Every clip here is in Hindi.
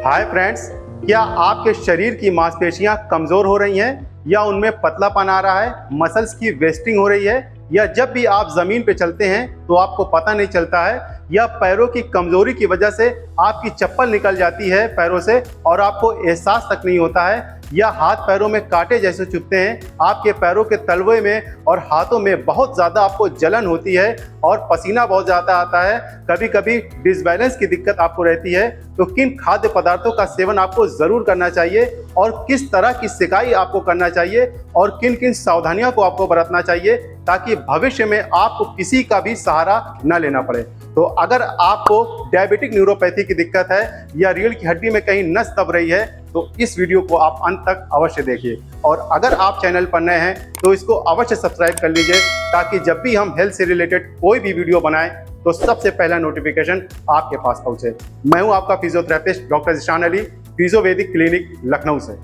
हाय फ्रेंड्स, क्या आपके शरीर की मांसपेशियां कमजोर हो रही हैं या उनमें पतलापन आ रहा है, मसल्स की वेस्टिंग हो रही है, या जब भी आप जमीन पे चलते हैं तो आपको पता नहीं चलता है, या पैरों की कमजोरी की वजह से आपकी चप्पल निकल जाती है पैरों से और आपको एहसास तक नहीं होता है, या हाथ पैरों में कांटे जैसे चुभते हैं, आपके पैरों के तलवे में और हाथों में बहुत ज़्यादा आपको जलन होती है और पसीना बहुत ज़्यादा आता है, कभी कभी डिसबैलेंस की दिक्कत आपको रहती है, तो किन खाद्य पदार्थों का सेवन आपको ज़रूर करना चाहिए और किस तरह की सिकाई आपको करना चाहिए और किन किन सावधानियों को आपको बरतना चाहिए ताकि भविष्य में आपको किसी का भी सहारा न लेना पड़े। तो अगर आपको डायबिटिक न्यूरोपैथी की दिक्कत है या रीढ़ की हड्डी में कहीं नस दब रही है तो इस वीडियो को आप अंत तक अवश्य देखिए, और अगर आप चैनल पर नए हैं तो इसको अवश्य सब्सक्राइब कर लीजिए ताकि जब भी हम हेल्थ से रिलेटेड कोई भी वीडियो बनाएं तो सबसे पहला नोटिफिकेशन आपके पास पहुंचे। मैं हूं आपका physiotherapist doctor Zeeshan Ali, Physiovedic clinic Lucknow से।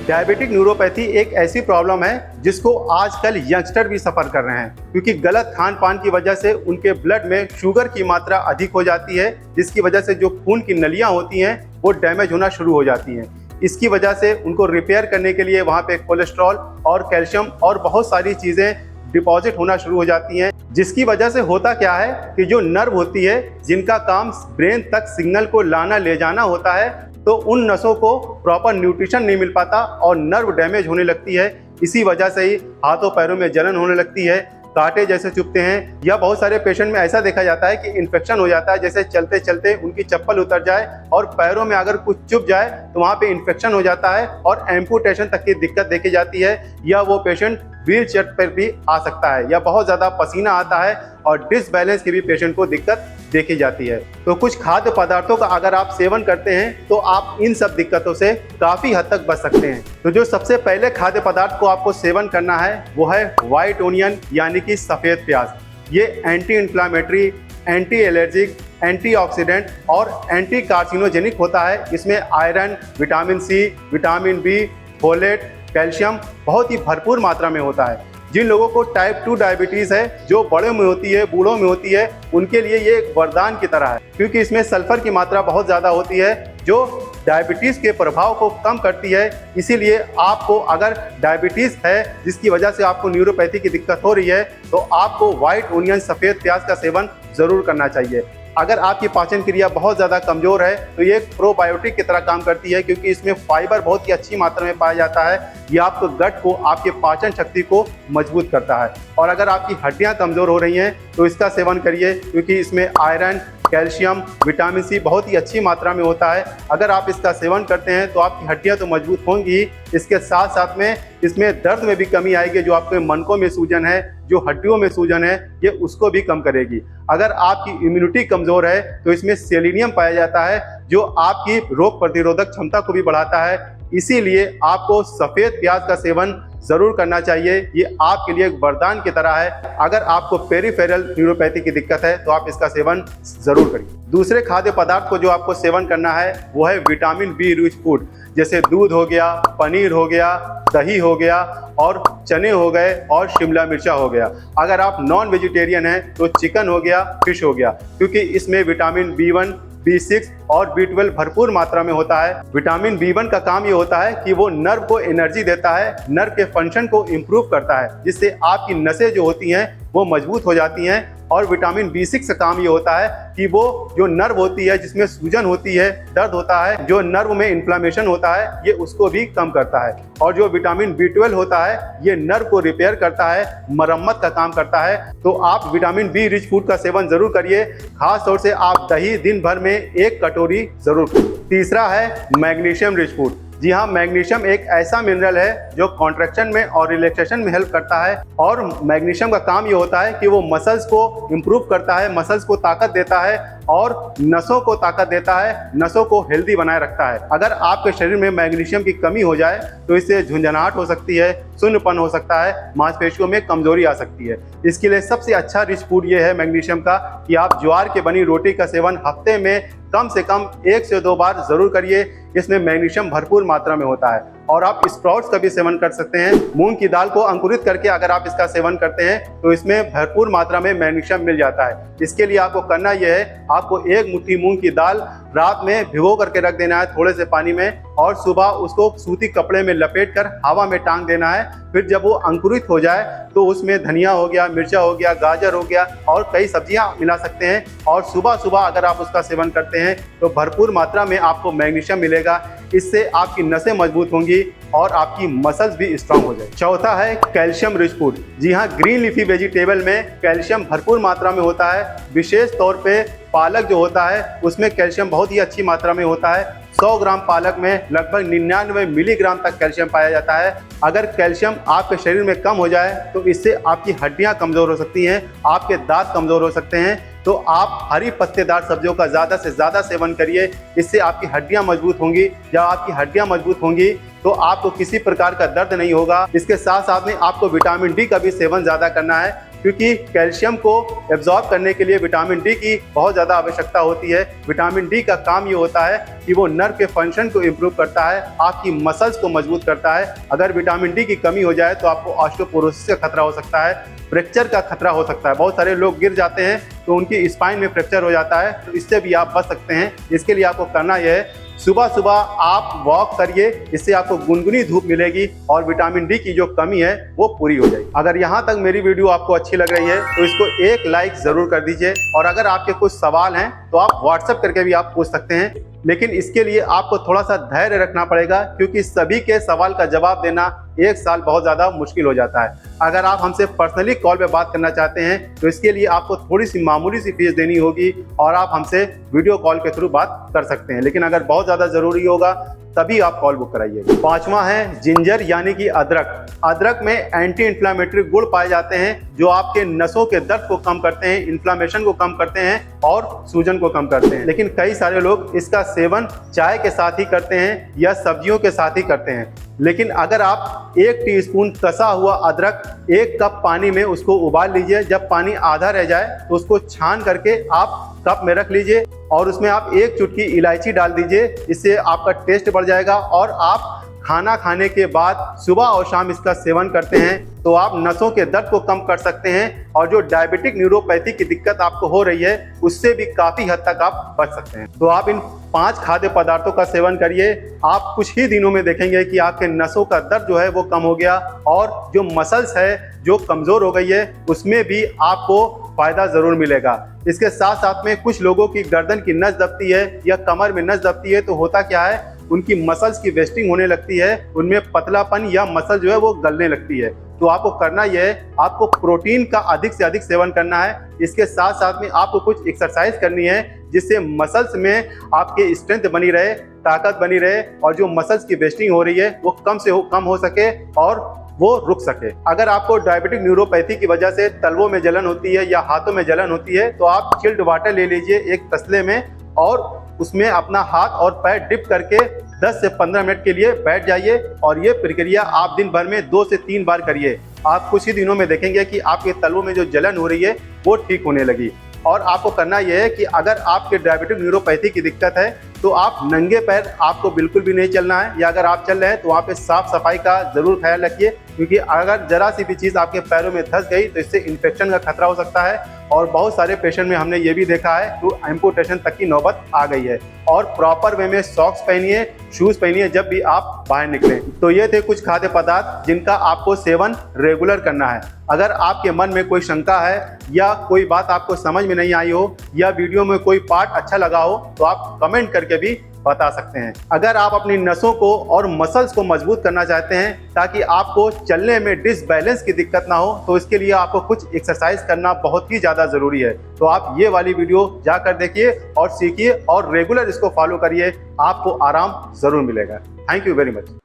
डायबिटिक न्यूरोपैथी एक ऐसी प्रॉब्लम है जिसको आजकल यंगस्टर भी सफ़र कर रहे हैं, क्योंकि गलत खान पान की वजह से उनके ब्लड में शुगर की मात्रा अधिक हो जाती है, जिसकी वजह से जो खून की नलियां होती हैं वो डैमेज होना शुरू हो जाती हैं। इसकी वजह से उनको रिपेयर करने के लिए वहाँ पे कोलेस्ट्रॉल और कैल्शियम और बहुत सारी चीज़ें डिपॉजिट होना शुरू हो जाती हैं, जिसकी वजह से होता क्या है कि जो नर्व होती है जिनका काम ब्रेन तक सिग्नल को लाना ले जाना होता है, तो उन नसों को प्रॉपर न्यूट्रिशन नहीं मिल पाता और नर्व डैमेज होने लगती है। इसी वजह से ही हाथों पैरों में जलन होने लगती है, कांटे जैसे चुभते हैं, या बहुत सारे पेशेंट में ऐसा देखा जाता है कि इन्फेक्शन हो जाता है, जैसे चलते चलते उनकी चप्पल उतर जाए और पैरों में अगर कुछ चुभ जाए तो वहाँ पे इन्फेक्शन हो जाता है और एम्पुटेशन तक की दिक्कत देखी जाती है, या वो पेशेंट व्हील चेयर पर भी आ सकता है, या बहुत ज़्यादा पसीना आता है और डिसबैलेंस की भी पेशेंट को दिक्कत देखी जाती है। तो कुछ खाद्य पदार्थों का अगर आप सेवन करते हैं तो आप इन सब दिक्कतों से काफ़ी हद तक बच सकते हैं। तो जो सबसे पहले खाद्य पदार्थ को आपको सेवन करना है वो है व्हाइट ओनियन, यानी कि सफ़ेद प्याज। ये anti inflammatory, anti allergic, antioxidant और एंटी कार्सिनोजेनिक होता है। इसमें iron, vitamin C, vitamin B, folate, calcium बहुत ही भरपूर मात्रा में होता है। जिन लोगों को टाइप 2 डायबिटीज़ है, जो बड़े में होती है, बूढ़ों में होती है, उनके लिए ये एक वरदान की तरह है, क्योंकि इसमें सल्फर की मात्रा बहुत ज़्यादा होती है जो डायबिटीज़ के प्रभाव को कम करती है। इसीलिए आपको अगर डायबिटीज़ है जिसकी वजह से आपको न्यूरोपैथी की दिक्कत हो रही है तो आपको व्हाइट ओनियन, सफ़ेद प्याज का सेवन ज़रूर करना चाहिए। अगर आपकी पाचन क्रिया बहुत ज़्यादा कमज़ोर है तो ये एक प्रोबायोटिक की तरह काम करती है, क्योंकि इसमें फाइबर बहुत ही अच्छी मात्रा में पाया जाता है। ये आपको गट को, आपके पाचन शक्ति को मजबूत करता है। और अगर आपकी हड्डियां कमज़ोर हो रही हैं तो इसका सेवन करिए, क्योंकि इसमें आयरन, कैल्शियम, विटामिन सी बहुत ही अच्छी मात्रा में होता है। अगर आप इसका सेवन करते हैं तो आपकी हड्डियां तो मजबूत होंगी, इसके साथ साथ में इसमें दर्द में भी कमी आएगी। जो आपके मनकों में सूजन है, जो हड्डियों में सूजन है, ये उसको भी कम करेगी। अगर आपकी इम्यूनिटी कमज़ोर है तो इसमें सेलेनियम पाया जाता है जो आपकी रोग प्रतिरोधक क्षमता को भी बढ़ाता है। इसीलिए आपको सफ़ेद प्याज का सेवन ज़रूर करना चाहिए। ये आपके लिए एक वरदान की तरह है। अगर आपको पेरिफेरल न्यूरोपैथी की दिक्कत है तो आप इसका सेवन ज़रूर करिए। दूसरे खाद्य पदार्थ को जो आपको सेवन करना है वो है विटामिन बी रिच फूड, जैसे दूध हो गया, पनीर हो गया, दही हो गया और चने हो गए और शिमला मिर्चा हो गया। अगर आप नॉन वेजिटेरियन हैं तो चिकन हो गया, फिश हो गया, क्योंकि इसमें विटामिन B1, B6 और B12 भरपूर मात्रा में होता है। विटामिन B1 का काम ये होता है कि वो नर्व को एनर्जी देता है, नर्व के फंक्शन को इम्प्रूव करता है, जिससे आपकी नसें जो होती हैं वो मजबूत हो जाती हैं। और विटामिन B6 का काम ये होता है कि वो जो नर्व होती है जिसमें सूजन होती है, दर्द होता है, जो नर्व में इन्फ्लामेशन होता है, ये उसको भी कम करता है। और जो विटामिन B12 होता है ये नर्व को रिपेयर करता है, मरम्मत का काम करता है। तो आप विटामिन बी रिच फूड का सेवन जरूर करिए। खास तौर से आप दही दिन भर में 1 कटोरी जरूर करिए। तीसरा है मैग्नीशियम रिच फूड। जी हाँ, मैग्नीशियम एक ऐसा मिनरल है जो कॉन्ट्रैक्शन में और रिलैक्सेशन में हेल्प करता है। और मैग्नीशियम का काम ये होता है कि वो मसल्स को इम्प्रूव करता है, मसल्स को ताकत देता है और नसों को ताकत देता है, नसों को हेल्दी बनाए रखता है। अगर आपके शरीर में मैग्नीशियम की कमी हो जाए तो इससे झुंझुनाहट हो सकती है, शून्यपन हो सकता है, मांसपेशियों में कमजोरी आ सकती है। इसके लिए सबसे अच्छा रिच फूड ये है मैग्नीशियम का कि आप ज्वार की बनी रोटी का सेवन हफ्ते में कम से कम 1 से 2 बार जरूर करिए। इसमें मैग्नीशियम भरपूर मात्रा में होता है। और आप स्प्राउट्स का भी सेवन कर सकते हैं। मूंग की दाल को अंकुरित करके अगर आप इसका सेवन करते हैं तो इसमें भरपूर मात्रा में मैग्नीशियम मिल जाता है। इसके लिए आपको करना यह है, आपको एक मुट्ठी मूंग की दाल रात में भिगो करके रख देना है थोड़े से पानी में, और सुबह उसको सूती कपड़े में लपेटकर हवा में टांग देना है। फिर जब वो अंकुरित हो जाए तो उसमें धनिया हो गया, मिर्चा हो गया, गाजर हो गया और कई सब्जियां मिला सकते हैं, और सुबह सुबह अगर आप उसका सेवन करते हैं तो भरपूर मात्रा में आपको मैग्नीशियम मिलेगा। इससे आपकी नसें मजबूत होंगी और आपकी मसल्स भी स्ट्रांग हो जाए। चौथा है कैल्शियम रिच फूड। जी हाँ, ग्रीन लीफी वेजिटेबल में कैल्शियम भरपूर मात्रा में होता है। विशेष तौर पे पालक जो होता है उसमें कैल्शियम बहुत ही अच्छी मात्रा में होता है। 100 ग्राम पालक में लगभग 99 मिलीग्राम तक कैल्शियम पाया जाता है। अगर कैल्शियम आपके शरीर में कम हो जाए तो इससे आपकी हड्डियां कमज़ोर हो सकती हैं, आपके दांत कमज़ोर हो सकते हैं। तो आप हरी पत्तेदार सब्जियों का ज़्यादा से ज़्यादा सेवन करिए, इससे आपकी हड्डियां मजबूत होंगी। जब आपकी हड्डियां मजबूत होंगी तो आपको किसी प्रकार का दर्द नहीं होगा। इसके साथ साथ में आपको विटामिन डी का भी सेवन ज़्यादा करना है, क्योंकि कैल्शियम को एब्जॉर्ब करने के लिए विटामिन डी की बहुत ज़्यादा आवश्यकता होती है। विटामिन डी का काम ये होता है कि वो नर्व के फंक्शन को इम्प्रूव करता है, आपकी मसल्स को मजबूत करता है। अगर विटामिन डी की कमी हो जाए तो आपको ऑस्टियोपोरोसिस का खतरा हो सकता है, फ्रैक्चर का खतरा हो सकता है। बहुत सारे लोग गिर जाते हैं तो उनकी स्पाइन में फ्रैक्चर हो जाता है, तो इससे भी आप बच सकते हैं। इसके लिए आपको करना यह है, सुबह सुबह आप वॉक करिए, इससे आपको गुनगुनी धूप मिलेगी और विटामिन डी की जो कमी है वो पूरी हो जाएगी। अगर यहाँ तक मेरी वीडियो आपको अच्छी लग रही है तो इसको एक लाइक ज़रूर कर दीजिए, और अगर आपके कुछ सवाल हैं तो आप व्हाट्सएप करके भी आप पूछ सकते हैं। लेकिन इसके लिए आपको थोड़ा सा धैर्य रखना पड़ेगा, क्योंकि सभी के सवाल का जवाब देना एक साल बहुत ज़्यादा मुश्किल हो जाता है। अगर आप हमसे पर्सनली कॉल पे बात करना चाहते हैं तो इसके लिए आपको थोड़ी सी मामूली सी फीस देनी होगी और आप हमसे वीडियो कॉल के थ्रू बात कर सकते हैं। लेकिन अगर बहुत ज़्यादा ज़रूरी होगा तभी आप कॉल बुक कराइएगा। पांचवा है जिंजर यानी कि अदरक। अदरक में एंटी इन्फ्लामेटरी गुण पाए जाते हैं जो आपके नसों के दर्द को कम करते हैं, इन्फ्लामेशन को कम करते हैं और सूजन को कम करते हैं। लेकिन कई सारे लोग इसका सेवन चाय के साथ ही करते हैं या सब्जियों के साथ ही करते हैं। लेकिन अगर आप 1 टीस्पून कसा हुआ अदरक 1 कप पानी में उसको उबाल लीजिए, जब पानी आधा रह जाए तो उसको छान करके आप कप में रख लीजिए और उसमें आप 1 चुटकी इलायची डाल दीजिए। इससे आपका टेस्ट बढ़ जाएगा, और आप खाना खाने के बाद सुबह और शाम इसका सेवन करते हैं तो आप नसों के दर्द को कम कर सकते हैं, और जो डायबिटिक न्यूरोपैथी की दिक्कत आपको हो रही है उससे भी काफ़ी हद तक आप बच सकते हैं। तो आप इन 5 खाद्य पदार्थों का सेवन करिए, आप कुछ ही दिनों में देखेंगे कि आपके नसों का दर्द जो है वो कम हो गया, और जो मसल्स है जो कमज़ोर हो गई है उसमें भी आपको फ़ायदा ज़रूर मिलेगा। इसके साथ साथ में कुछ लोगों की गर्दन की नस दबती है या कमर में नस दबती है, तो होता क्या है, उनकी मसल्स की वेस्टिंग होने लगती है, उनमें पतलापन या मसल जो है वो गलने लगती है। तो आपको करना यह है, आपको प्रोटीन का अधिक से अधिक सेवन करना है। इसके साथ साथ में आपको कुछ एक्सरसाइज करनी है जिससे मसल्स में आपके स्ट्रेंथ बनी रहे, ताकत बनी रहे, और जो मसल्स की वेस्टिंग हो रही है वो कम हो सके और वो रुक सके। अगर आपको डायबिटिक न्यूरोपैथी की वजह से तलवों में जलन होती है या हाथों में जलन होती है तो आप चिल्ड वाटर ले लीजिए एक तसले में, और उसमें अपना हाथ और पैर डिप करके 10 से 15 मिनट के लिए बैठ जाइए, और ये प्रक्रिया आप दिन भर में 2 से 3 बार करिए। आप कुछ ही दिनों में देखेंगे कि आपके तलवों में जो जलन हो रही है वो ठीक होने लगी। और आपको करना यह है कि अगर आपके डायबिटिक न्यूरोपैथी की दिक्कत है तो आप नंगे पैर आपको बिल्कुल भी नहीं चलना है, या अगर आप चल रहे हैं तो वहाँ पे साफ सफाई का ज़रूर ख्याल रखिए, क्योंकि अगर जरा सी भी चीज़ आपके पैरों में धंस गई तो इससे इन्फेक्शन का खतरा हो सकता है। और बहुत सारे पेशेंट में हमने ये भी देखा है तो एम्पुटेशन तक की नौबत आ गई है। और प्रॉपर वे में सॉक्स पहनिए, शूज़ पहनिए जब भी आप बाहर निकलें। तो ये थे कुछ खाद्य पदार्थ जिनका आपको सेवन रेगुलर करना है। अगर आपके मन में कोई शंका है या कोई बात आपको समझ में नहीं आई हो या वीडियो में कोई पार्ट अच्छा लगा हो तो आप कमेंट करके भी बता सकते हैं। अगर आप अपनी नसों को और मसल्स को मजबूत करना चाहते हैं ताकि आपको चलने में डिसबैलेंस की दिक्कत ना हो, तो इसके लिए आपको कुछ एक्सरसाइज करना बहुत ही ज़्यादा ज़रूरी है। तो आप ये वाली वीडियो जाकर देखिए और सीखिए और रेगुलर इसको फॉलो करिए, आपको आराम ज़रूर मिलेगा। Thank you very much.